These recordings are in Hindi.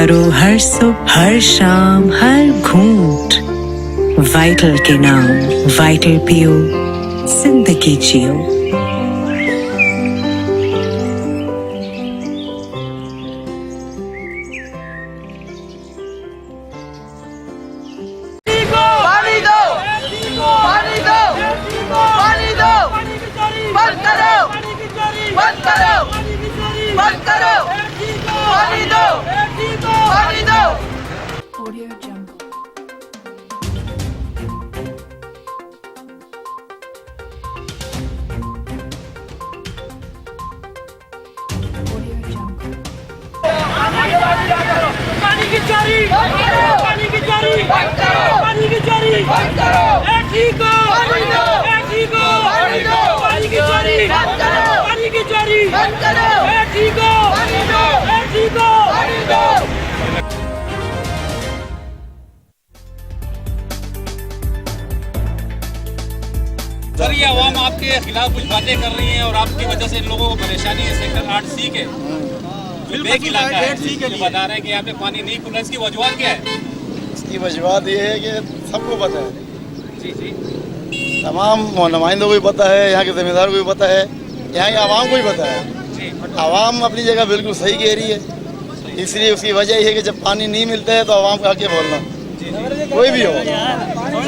करो हर सुबह हर शाम हर घूंट वाइटल के नाम। वाइटल पियो, जिंदगी जियो। पानी की चोरी बंद करो, पानी की चोरी बंद करो, पानी की चोरी बंद करो, ठीक हो, ठीक हो, पानी की चोरी बंद करो, पानी की चोरी बंद करो, ठीक हो, ठीक हो। सर, ये अवाम आपके खिलाफ कुछ बातें कर रही हैं और आपकी वजह से इन लोगों को परेशानी है। सेक्टर 8C के बेक इलाका है, बता रहे हैं कि यहाँ पे पानी नहीं खुल रहा। इसकी वजूहत क्या है? इसकी वजूहत ये है कि सबको पता है, जी जी, तमाम नुमाइंदों को भी पता है, यहाँ के ज़िम्मेदार को भी पता है, यहाँ के आवाम को भी पता है। आवाम अपनी जगह बिल्कुल सही कह रही है। इसलिए उसकी वजह ये है कि जब पानी नहीं मिलता है तो आवाम का आके बोलना, कोई भी हो।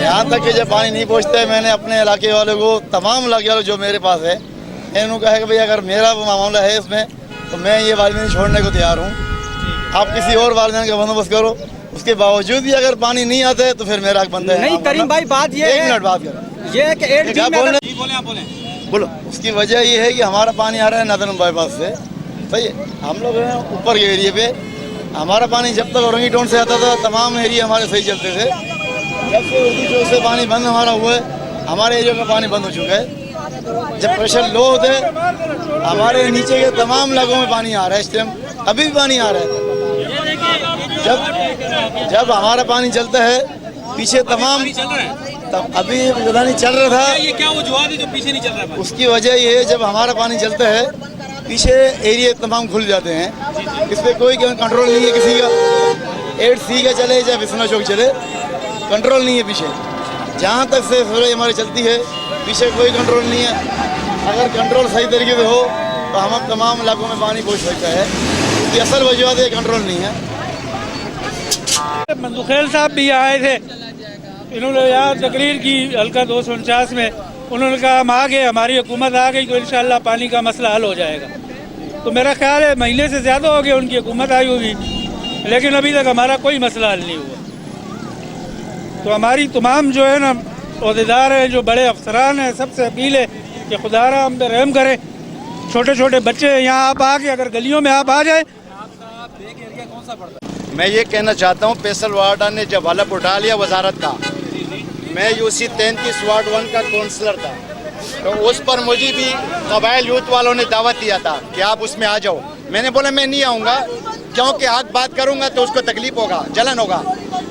यहाँ तक कि जब पानी नहीं पहुँचता है, मैंने अपने इलाके वालों को, तमाम इलाके वालों जो मेरे पास है, इन्होंने कहा है कि भाई अगर मेरा मामला है इसमें तो मैं ये वालिदैन छोड़ने को तैयार हूँ। आप किसी और वालिदैन का बंदोबस्त करो। उसके बावजूद भी अगर पानी नहीं आता है तो फिर मेरा बनता है। नहीं करीम भाई, बात ये है, एक मिनट बात करो, ये है कि 8G में अगर बोलो। उसकी वजह ये है कि हमारा पानी आ रहा है नादरन बाईपास से, सही है। हम लोग हैं ऊपर के एरिए पे, हमारा पानी जब तक औरंगी टोन से आता था तमाम एरिया हमारे सही चलते थे। जब से उर्दू चौक से पानी बंद हमारा हुआ है, हमारे एरिया का पानी बंद हो चुका है। जब प्रेशर लो होते हमारे नीचे के तमाम इलाकों में पानी आ रहा है। इस टाइम अभी भी पानी आ रहा है। जब हमारा पानी चलता है पीछे तमाम अभी पता नहीं चल रहा था। ये क्या वजूहत है जो पीछे नहीं चल रहा है? उसकी वजह ये है, जब हमारा पानी चलता है पीछे एरिया तमाम खुल जाते हैं। इस पर कोई कंट्रोल नहीं है किसी का। 8C का चले चाहे विश्वनाथ चौक चले, कंट्रोल नहीं है पीछे। जहाँ तक से सप्लाई हमारी चलती है पीछे कोई कंट्रोल नहीं है। अगर कंट्रोल सही तरीके से हो तो हम तमाम इलाकों में पानी पहुँच सकता है। इसकी असल वजह है कंट्रोल नहीं है। मंदुखेल साहब भी आए थे, इन्होंने यहाँ तकरीर की हल्का 249 में। उन्होंने कहा हम आ गए, हमारी हुकूमत आ गई तो इंशाल्लाह पानी का मसला हल हो जाएगा। तो मेरा ख्याल है महीने से ज़्यादा हो गया उनकी हुकूमत आई होगी, लेकिन अभी तक हमारा कोई मसला हल नहीं हुआ। तो हमारी तमाम जो है ना ओहदेदार हैं, जो बड़े अफसरान हैं, सबसे अपील है कि खुदारा हम पे रहम करें। छोटे छोटे बच्चे यहाँ आप आके अगर गलियों में आप आ जाए। मैं ये कहना चाहता हूँ, फैसल वार्डा ने जब हलफ उठा लिया वजारत का, मैं यूसी 33 वार्ड 1 का काउंसलर था, तो उस पर मुझे भी कबाइल यूथ वालों ने दावत दिया था कि आप उसमें आ जाओ। मैंने बोला मैं नहीं आऊँगा, क्योंकि हक बात करूँगा तो उसको तकलीफ होगा, जलन होगा।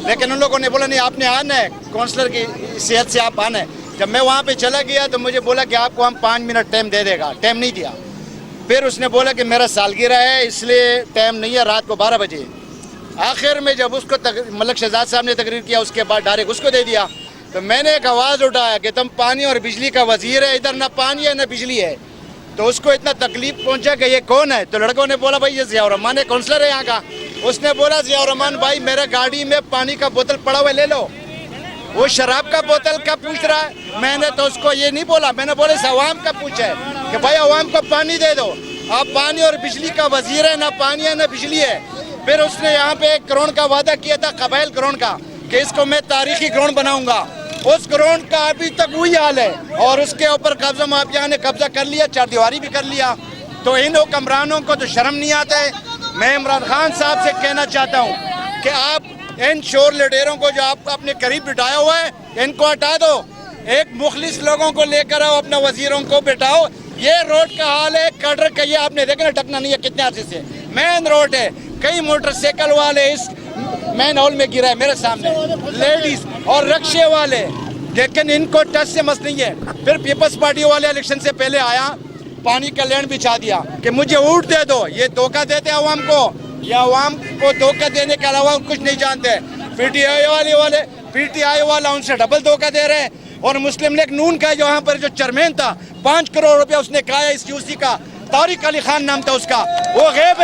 लेकिन उन लोगों ने बोला नहीं आपने आना है, काउंसलर की सेहत से आप आना है। जब मैं वहाँ पे चला गया तो मुझे बोला कि आपको हम 5 मिनट टाइम दे देगा। टाइम नहीं दिया। फिर उसने बोला कि मेरा सालगिरह है इसलिए टाइम नहीं है, रात को 12 बजे। आखिर में जब उसको मलक शहजाद साहब ने तकरीर किया, उसके बाद डायरेक्ट उसको दे दिया। तो मैंने एक आवाज़ उठाया कि तुम पानी और बिजली का वजीर है, इधर ना पानी है ना बिजली है। तो उसको इतना तकलीफ पहुंचा कि ये कौन है। तो लड़कों ने बोला भाई ये ज़ियाउर रहमान है, काउंसलर है यहाँ का। उसने बोला ज़ियाउर रहमान भाई मेरे गाड़ी में पानी का बोतल पड़ा हुआ ले लो। वो शराब का बोतल का पूछ रहा है। मैंने तो उसको ये नहीं बोला, मैंने बोला इस अवाम का पूछा है कि भाई अवाम को पानी दे दो। आप पानी और बिजली का वजीर है, ना पानी है ना बिजली है। फिर उसने यहाँ पे 1 करोड़ का वादा किया था, कबाइल ग्राउंड का, कि इसको मैं तारीखी ग्राउंड बनाऊंगा। उस ग्राउंड का अभी तक वही हाल है और उसके ऊपर कब्जा माफिया ने कब्जा कर लिया, 4 दीवारी भी कर लिया। तो इन हुक्मरानों को तो शर्म नहीं आता है। मैं इमरान खान साहब से कहना चाहता हूँ कि आप इन शोर लुटेरों को जो आप अपने करीब बिठाया हुआ है इनको हटा दो। एक मुखलिस लोगों को लेकर आओ, अपने वजीरों को बिठाओ। ये रोड का हाल है, कटर का ये आपने देखा ना, ढकना नहीं है कितने अर्से से। मेन रोड है, कई मोटरसाइकिल वाले इस मेन हॉल में गिरा है मेरे सामने, लेडीज और रक्शे वाले, लेकिन इनको टच से मस नहीं है। फिर पीपल्स पार्टी वाले इलेक्शन से पहले आया, पानी का लैंड बिछा दिया कि मुझे ऊँट दे दो। ये धोखा देते हैं आवाम को। ये अवाम को धोखा देने के अलावा कुछ नहीं जानते। पीटीआई वाला उनसे डबल धोखा दे रहे हैं। और मुस्लिम लीग नून का जो यहाँ पर जो चेयरमैन था 5 करोड़ रुपया उसने खाया इस यूसी का, तारिक अली खान नाम था उसका, वो गैब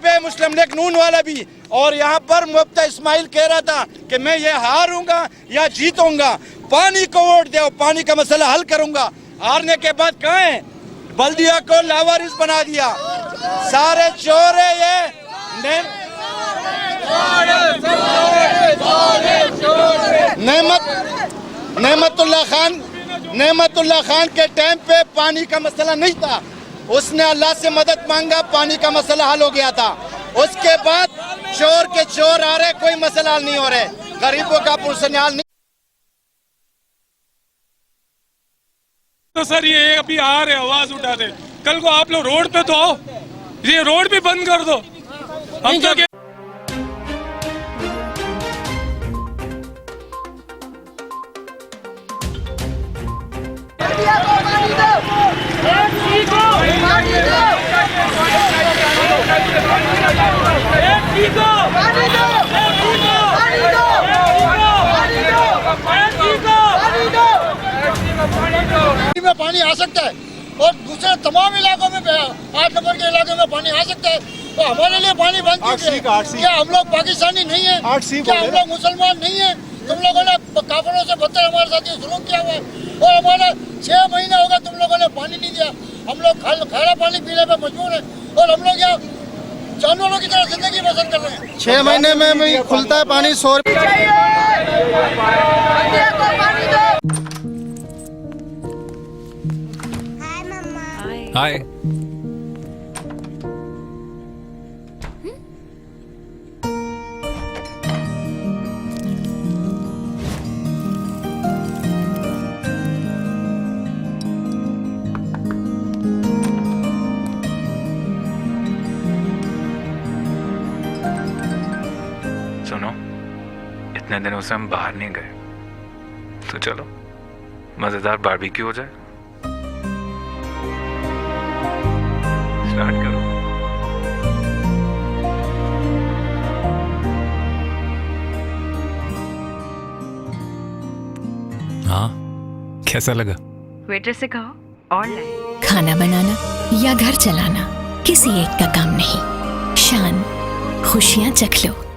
है मुस्लिम लीग नून वाला भी। और यहाँ पर मुफ्ती इस्माइल कह रहा था कि मैं ये हारूंगा या जीतूंगा, पानी को वोट दो, पानी का मसला हल करूंगा। हारने के बाद कहाँ है? बल्दिया को लावारिस बना दिया। सारे चोर है ये। नेमतुल्ला खान के टाइम पे पानी का मसला नहीं था, उसने अल्लाह से मदद मांगा, पानी का मसला हल हो गया था। उसके बाद चोर के चोर आ रहे, कोई मसला हल नहीं हो रहे, गरीबों का पुरसनियाल नहीं। तो सर ये अभी आ रहे आवाज उठा रहे, कल को आप लोग रोड पे तो आओ, ये रोड भी बंद कर दो। हम तो में पानी आ सकता है और दूसरे तमाम इलाकों में 8 नंबर के इलाके में पानी आ सकता है, तो हमारे लिए पानी बंद कीजिए। क्या हम लोग पाकिस्तानी नहीं है? क्या हम लोग मुसलमान नहीं है? तुम लोगों ने काफिरों से बदतर हमारे साथ ये जुल्म किया हुआ है और हमारा 6 महीने हो गए तुम लोगों ने पानी नहीं दिया। हम लोग खारा पानी पीने पे मजबूर है और हम लोग यहाँ जानवरों की तरह जिंदगी बसर कर रहे हैं। 6 महीने में खुलता है पानी 100 रुपये। हाय। सुनो, इतने दिनों से हम बाहर नहीं गए, तो चलो मजेदार बारबेक्यू हो जाए। स्टार्ट करो। हाँ, कैसा लगा? वेटर से कहो और लाए। खाना बनाना या घर चलाना किसी एक का काम नहीं, शान खुशियां चख लो।